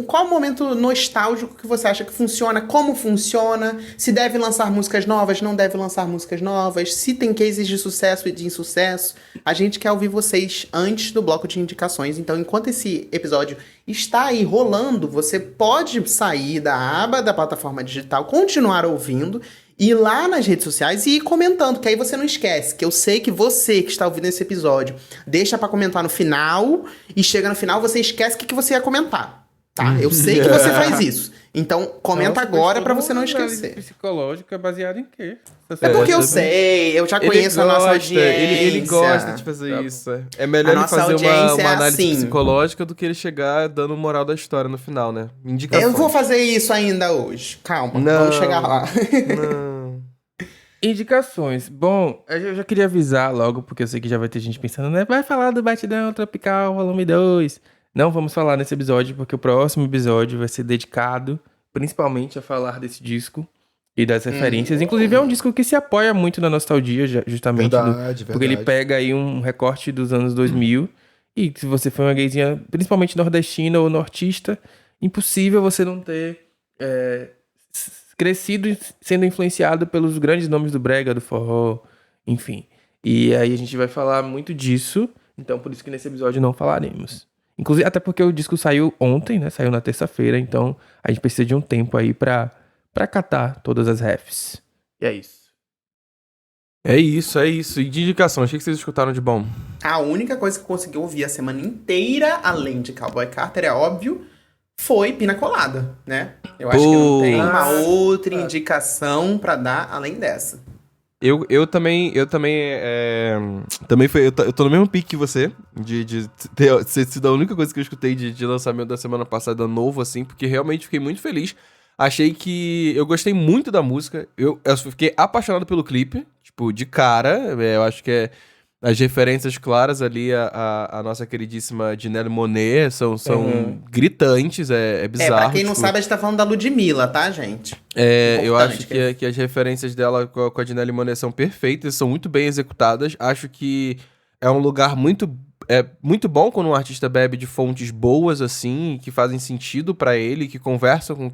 qual o momento nostálgico que você acha que funciona? Como funciona? Se deve lançar músicas novas, não deve lançar músicas novas? Se tem cases de sucesso e de insucesso? A gente quer ouvir vocês antes do bloco de indicações. Então, enquanto esse episódio está aí rolando, você pode sair da aba da plataforma digital, continuar ouvindo, ir lá nas redes sociais e ir comentando, que aí você não esquece, que eu sei que você que está ouvindo esse episódio deixa pra comentar no final e chega no final você esquece o que você ia comentar, tá? Eu sei que você faz isso. Então, comenta agora pra você não esquecer. Psicológica baseada em quê? É porque eu sei, eu já conheço a nossa audiência. Ele gosta de fazer Tá isso. É melhor A ele nossa fazer audiência uma é análise assim. psicológica do que ele chegar dando moral da história no final, né? Indicações. Eu vou fazer isso ainda hoje. Calma, Não. vamos chegar lá. Não. Indicações. Bom, eu já queria avisar logo, porque eu sei que já vai ter gente pensando, né? Vai falar do Batidão Tropical Volume 2. Não vamos falar nesse episódio, porque o próximo episódio vai ser dedicado principalmente a falar desse disco e das referências. Inclusive, é um disco que se apoia muito na nostalgia, justamente. Porque ele pega aí um recorte dos anos 2000. E se você for uma gayzinha, principalmente nordestina ou nortista, impossível você não ter crescido sendo influenciado pelos grandes nomes do brega, do forró, enfim. E aí a gente vai falar muito disso, então por isso que nesse episódio não falaremos. Inclusive, até porque o disco saiu ontem, né? Saiu na terça-feira, então a gente precisa de um tempo aí pra catar todas as refs. E é isso. É isso. E de indicação, achei que vocês escutaram de bom. A única coisa que eu consegui ouvir a semana inteira, além de Cowboy Carter, é óbvio, foi Pina Colada, né? Eu acho que não tem uma outra indicação pra dar além dessa. Eu também foi, eu tô no mesmo pique que você, de ter sido a única coisa que eu escutei de lançamento da semana passada novo, assim, porque realmente fiquei muito feliz. Achei que eu gostei muito da música, eu fiquei apaixonado pelo clipe, tipo, de cara, eu acho que as referências claras ali a nossa queridíssima Janelle Monáe são gritantes, é bizarro. Pra quem não sabe, a gente tá falando da Ludmilla, tá, gente? Eu acho Importante, que as referências dela com a Janelle Monáe são perfeitas, são muito bem executadas. Acho que é um lugar muito bom quando um artista bebe de fontes boas, assim, que fazem sentido pra ele, que conversam com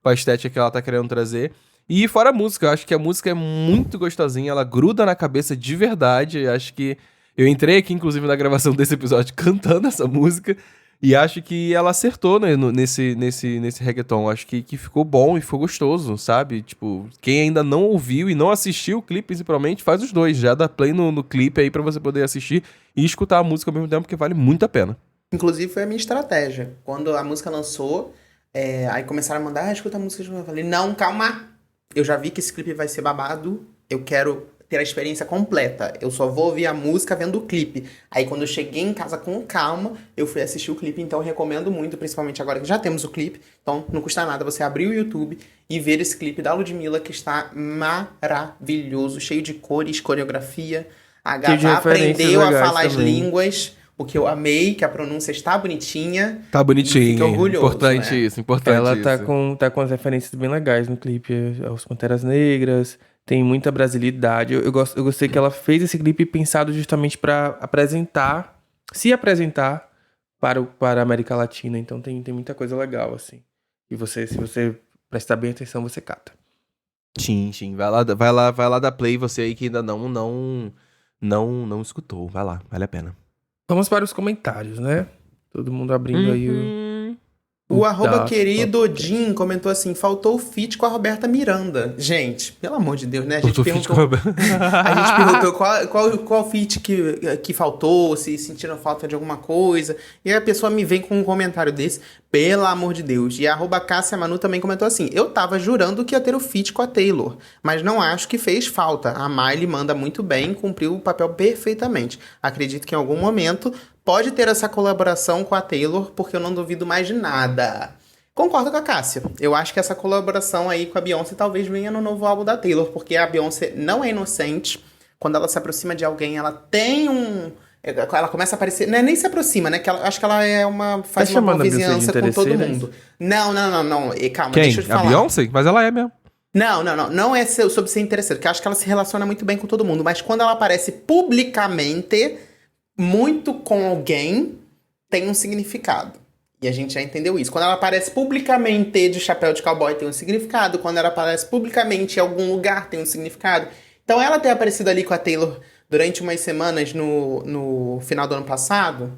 a estética que ela tá querendo trazer. E fora a música, eu acho que a música é muito gostosinha, ela gruda na cabeça de verdade. Eu acho que eu entrei aqui, inclusive, na gravação desse episódio cantando essa música. E acho que ela acertou, né, nesse reggaeton. Acho que ficou bom e ficou gostoso, sabe? Tipo, quem ainda não ouviu e não assistiu o clipe, principalmente, faz os dois. Já dá play no clipe aí pra você poder assistir e escutar a música ao mesmo tempo, porque vale muito a pena. Inclusive, foi a minha estratégia. Quando a música lançou, aí começaram a mandar, escuta a música de novo. Eu falei, não, calma. Eu já vi que esse clipe vai ser babado. Eu quero ter a experiência completa. Eu só vou ouvir a música vendo o clipe. Aí quando eu cheguei em casa com calma, eu fui assistir o clipe. Então eu recomendo muito, principalmente agora que já temos o clipe. Então não custa nada você abrir o YouTube e ver esse clipe da Ludmilla, que está maravilhoso, cheio de cores, coreografia. A Gata aprendeu a falar as línguas, o que eu amei, que a pronúncia está bonitinha. Tá bonitinho. Fiquei orgulhoso, Importante né? isso, importante Ela isso. tá com as referências bem legais no clipe. Os Panteras Negras, tem muita brasilidade. Eu gostei que ela fez esse clipe pensado justamente pra se apresentar para a América Latina. Então tem muita coisa legal, assim. E se você prestar bem atenção, você cata. Sim. Vai lá dar play, você aí que ainda não escutou. Vai lá, vale a pena. Vamos para os comentários, né? Todo mundo abrindo aí o... O arroba Doc querido Podcast. Odin comentou assim, faltou o feat com a Roberta Miranda. Gente, pelo amor de Deus, né? A gente Faltou feat perguntou, com a gente perguntou qual feat que faltou, se sentiram falta de alguma coisa. E aí a pessoa me vem com um comentário desse, pelo amor de Deus. E a arroba Cássia Manu também comentou assim, eu tava jurando que ia ter o feat com a Taylor, mas não acho que fez falta. A Miley manda muito bem, cumpriu o papel perfeitamente. Acredito que em algum momento pode ter essa colaboração com a Taylor, porque eu não duvido mais de nada. Concordo com a Cássia. Eu acho que essa colaboração aí com a Beyoncé talvez venha no novo álbum da Taylor, porque a Beyoncé não é inocente. Quando ela se aproxima de alguém, ela tem um... Ela começa a aparecer... Não é nem se aproxima, né? Que acho que ela é uma... Faz uma boa chamando a Beyoncé de vizinhança com todo interesseira? mundo. Não. E, calma, Quem? deixa eu te A falar. Beyoncé? Mas ela é mesmo. Não. Não é sobre ser interesseiro, porque eu acho que ela se relaciona muito bem com todo mundo. Mas quando ela aparece publicamente, muito com alguém, tem um significado. E a gente já entendeu isso. Quando ela aparece publicamente de chapéu de cowboy, tem um significado. Quando ela aparece publicamente em algum lugar, tem um significado. Então ela ter aparecido ali com a Taylor durante umas semanas no final do ano passado,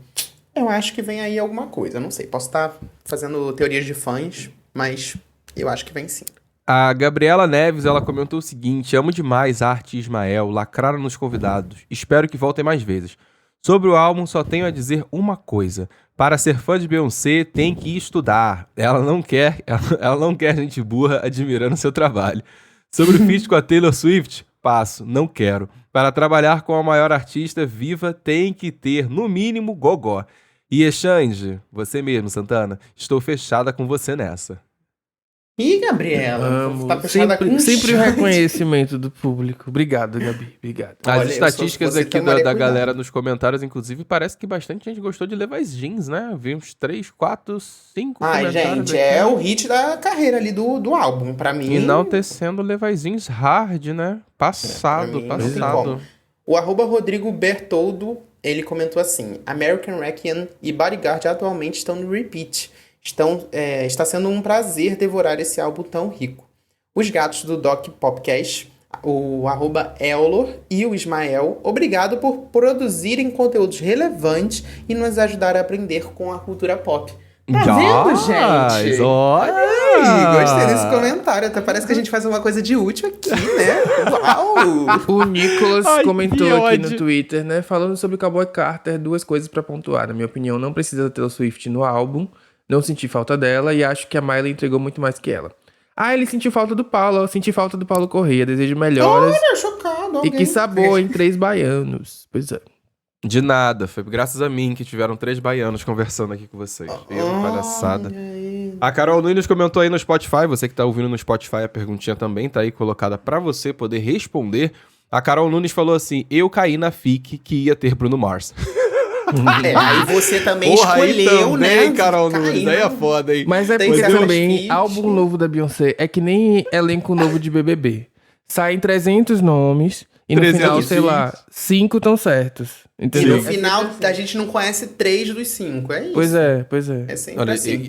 eu acho que vem aí alguma coisa. Eu não sei, posso estar fazendo teorias de fãs, mas eu acho que vem sim. A Gabriela Neves, ela comentou o seguinte: amo demais Arte e Ismael, lacraram nos convidados. Espero que voltem mais vezes. Sobre o álbum, só tenho a dizer uma coisa. Para ser fã de Beyoncé, tem que estudar. Ela não quer gente burra admirando seu trabalho. Sobre o feat com a Taylor Swift, passo, não quero. Para trabalhar com a maior artista viva, tem que ter, no mínimo, gogó. E Exange, você mesmo, Santana, estou fechada com você nessa. Ih, Gabriela, Amo. tá fechada com Sempre o chance. reconhecimento do público. Obrigado, Gabi. Obrigado. As Olha, estatísticas você aqui tomaria da cuidado. galera nos comentários, inclusive, parece que bastante gente gostou de Levi's Jeans, né? Vi uns 3, 4, 5 Ai, comentários gente, aqui. é o hit da carreira ali do álbum. Pra mim, Enaltecendo Levi's Jeans hard, né? pra Passado, mim, não tem passado. como. O arroba Rodrigo Bertoldo, ele comentou assim, American Requiem e Bodyguard atualmente estão no repeat. Está sendo um prazer devorar esse álbum tão rico. Os gatos do Doc Popcast, o arroba Elor e o Ismael, obrigado por produzirem conteúdos relevantes e nos ajudar a aprender com a cultura pop. Tá vendo, gente? Olha! Ai, gostei desse comentário. Até parece que a gente faz uma coisa de útil aqui, né? Uau! O Nicolas Ai, comentou que aqui ódio. no Twitter, né? Falando sobre o Cowboy Carter, duas coisas pra pontuar. Na minha opinião, não precisa ter o Swift no álbum. Não senti falta dela e acho que a Miley entregou muito mais que ela. Ah, ele sentiu falta do Paulo. Eu senti falta do Paulo Corrêa. Desejo melhoras. Olha, chocado. E Alguém... que sabor em 3 baianos. Pois é. De nada, foi graças a mim que tiveram 3 baianos conversando aqui com vocês. Viu? Palhaçada. Olha aí. A Carol Nunes comentou aí no Spotify, você que tá ouvindo no Spotify, a perguntinha também tá aí colocada pra você poder responder. A Carol Nunes falou assim, eu caí na FIC que ia ter Bruno Mars. Aí você também Porra, aí escolheu, também, né? Carol Nunes, Caindo. aí é foda, hein? Mas é Tem porque certas também, feat. álbum novo da Beyoncé é que nem elenco novo de BBB. Saem 300 nomes e no 300 final, sei lá, 5 estão certos. E Entendeu? no final, a gente não conhece 3 dos 5, é isso. Pois é, pois é. É sempre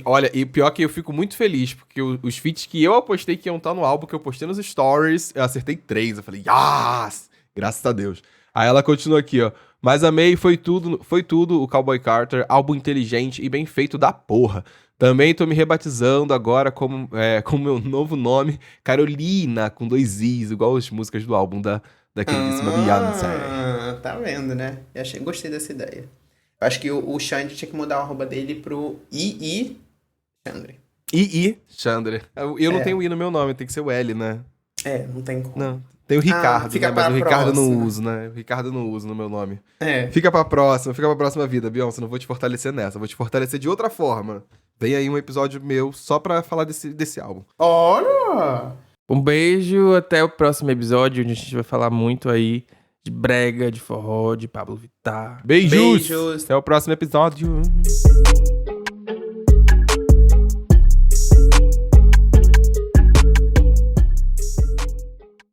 Olha, assim. e pior que eu fico muito feliz, porque os feats que eu apostei que iam estar no álbum, que eu postei nos stories, eu acertei 3. Eu falei, yes! Graças a Deus. Aí ela continua aqui, ó. Mas amei, foi tudo o Cowboy Carter, álbum inteligente e bem feito da porra. Também tô me rebatizando agora com meu novo nome, Carolina, com 2 Is, igual as músicas do álbum da queridíssima Beyoncé. Tá vendo, né? Gostei dessa ideia. Eu acho que o Xande tinha que mudar o arroba dele pro II Xandre. Chandler. Eu não tenho I no meu nome, tem que ser o L, né? Não tem como. Não. Tem o Ricardo, fica né? Mas pra o Ricardo eu não próxima. uso, né? O Ricardo eu não uso no meu nome. É. Fica pra próxima vida, Beyoncé. Não vou te fortalecer nessa. Vou te fortalecer de outra forma. Vem aí um episódio meu só pra falar desse álbum. Olha! Um beijo, até o próximo episódio, onde a gente vai falar muito aí de brega, de forró, de Pablo Vittar. Beijos! Beijos. Até o próximo episódio.